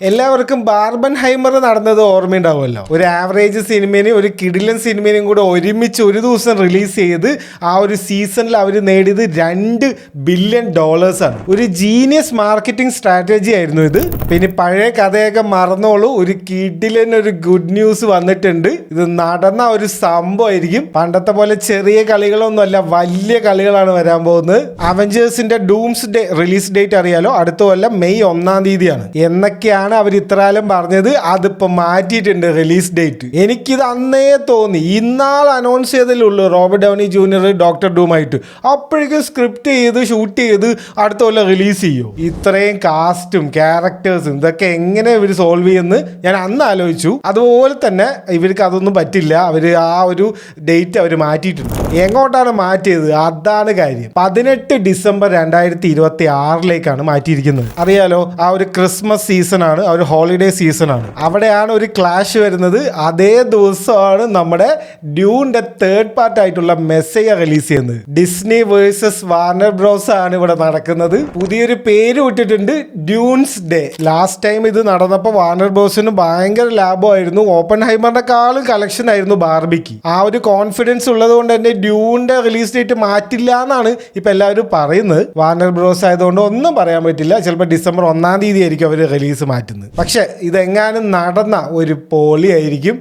എല്ലാവർക്കും ബാർബൻഹൈമർ നടന്നത് ഓർമ്മയുണ്ടാവുമല്ലോ. ഒരു ആവറേജ് സിനിമയും ഒരു കിടിലൻ സിനിമയും കൂടെ ഒരുമിച്ച് ഒരു ദിവസം റിലീസ് ചെയ്ത് ആ ഒരു സീസണിൽ അവർ നേടിയത് $2 ബില്യൺ ആണ്. ഒരു ജീനിയസ് മാർക്കറ്റിംഗ് സ്ട്രാറ്റജി ആയിരുന്നു ഇത്. പിന്നെ പഴയ കഥയൊക്കെ മറന്നോളൂ, ഒരു കിടിലൻ ഒരു ഗുഡ് ന്യൂസ് വന്നിട്ടുണ്ട്. ഇത് നടന്ന ഒരു സംഭവമായിരിക്കും. പണ്ടത്തെ പോലെ ചെറിയ കളികളൊന്നുമല്ല, വലിയ കളികളാണ് വരാൻ പോകുന്നത്. അവഞ്ചേഴ്സിന്റെ ഡൂംസ് ഡേ റിലീസ് ഡേറ്റ് അറിയാലോ, അടുത്ത കൊല്ലം മെയ് 1 എന്നൊക്കെയാണ് അവർ ഇത്രകാലം പറഞ്ഞത്. അതിപ്പോ മാറ്റിയിട്ടുണ്ട് റിലീസ് ഡേറ്റ്. എനിക്കിത് അന്നേ തോന്നി, ഇന്നാൾ അനൗൺസ് ചെയ്തല്ലുള്ളൂ റോബർട്ട് ഡൗണി ജൂനിയർ ഡോക്ടർ ഡൂമായിട്ട്. അപ്പോഴേക്കും സ്ക്രിപ്റ്റ് ചെയ്ത് ഷൂട്ട് ചെയ്ത് അടുത്ത കൊല്ലം റിലീസ് ചെയ്യും. ഇത്രയും കാസ്റ്റും ക്യാരക്ടേഴ്സും ഇതൊക്കെ എങ്ങനെ ഇവർ സോൾവ് ചെയ്യുമെന്ന് ഞാൻ അന്ന് ആലോചിച്ചു. അതുപോലെ തന്നെ ഇവർക്ക് അതൊന്നും പറ്റില്ല. അവർ ആ ഒരു ഡേറ്റ് അവർ മാറ്റിയിട്ടുണ്ട്. എങ്ങോട്ടാണ് മാറ്റിയത്? അതാണ് കാര്യം. 18 ഡിസംബർ 2026 മാറ്റിയിരിക്കുന്നത്. അറിയാലോ, ആ ഒരു ക്രിസ്മസ് സീസണാണ്, ആ ഒരു ഹോളിഡേ സീസണാണ്. അവിടെയാണ് ഒരു ക്ലാഷ് വരുന്നത്. അതേ ദിവസമാണ് നമ്മുടെ ഡ്യൂണിന്റെ തേർഡ് പാർട്ട് ആയിട്ടുള്ള മെസ്സയ റിലീസ് ചെയ്യുന്നത്. ഡിസ്നി വേഴ്സസ് വാർണർ ബ്രോസ് ആണ് ഇവിടെ നടക്കുന്നത്. പുതിയൊരു പേര് ഇട്ടിട്ടുണ്ട്, ഡ്യൂൺസ് ഡേ. ലാസ്റ്റ് ടൈം ഇത് നടന്നപ്പോൾ വാർണർ ബ്രോസിന് ഭയങ്കര ലാഭമായിരുന്നു. ഓപ്പൺഹൈമറിനെക്കാളും കളക്ഷൻ ആയിരുന്നു ബാർബിക്ക്. ആ ഒരു കോൺഫിഡൻസ് ഉള്ളത് കൊണ്ട് തന്നെ ഡ്യൂണിന്റെ റിലീസ് ഡേറ്റ് മാറ്റില്ല എന്നാണ് ഇപ്പൊ എല്ലാവരും പറയുന്നത്. വാർണർ ബ്രോസ് ആയതുകൊണ്ട് ഒന്നും പറയാൻ പറ്റില്ല. ചിലപ്പോൾ ഡിസംബർ 1 ആയിരിക്കും അവർ റിലീസ് മാറ്റുന്നത്. പക്ഷെ ഇതെങ്ങാനും നടന്ന ഒരു പൊളിയായിരിക്കും.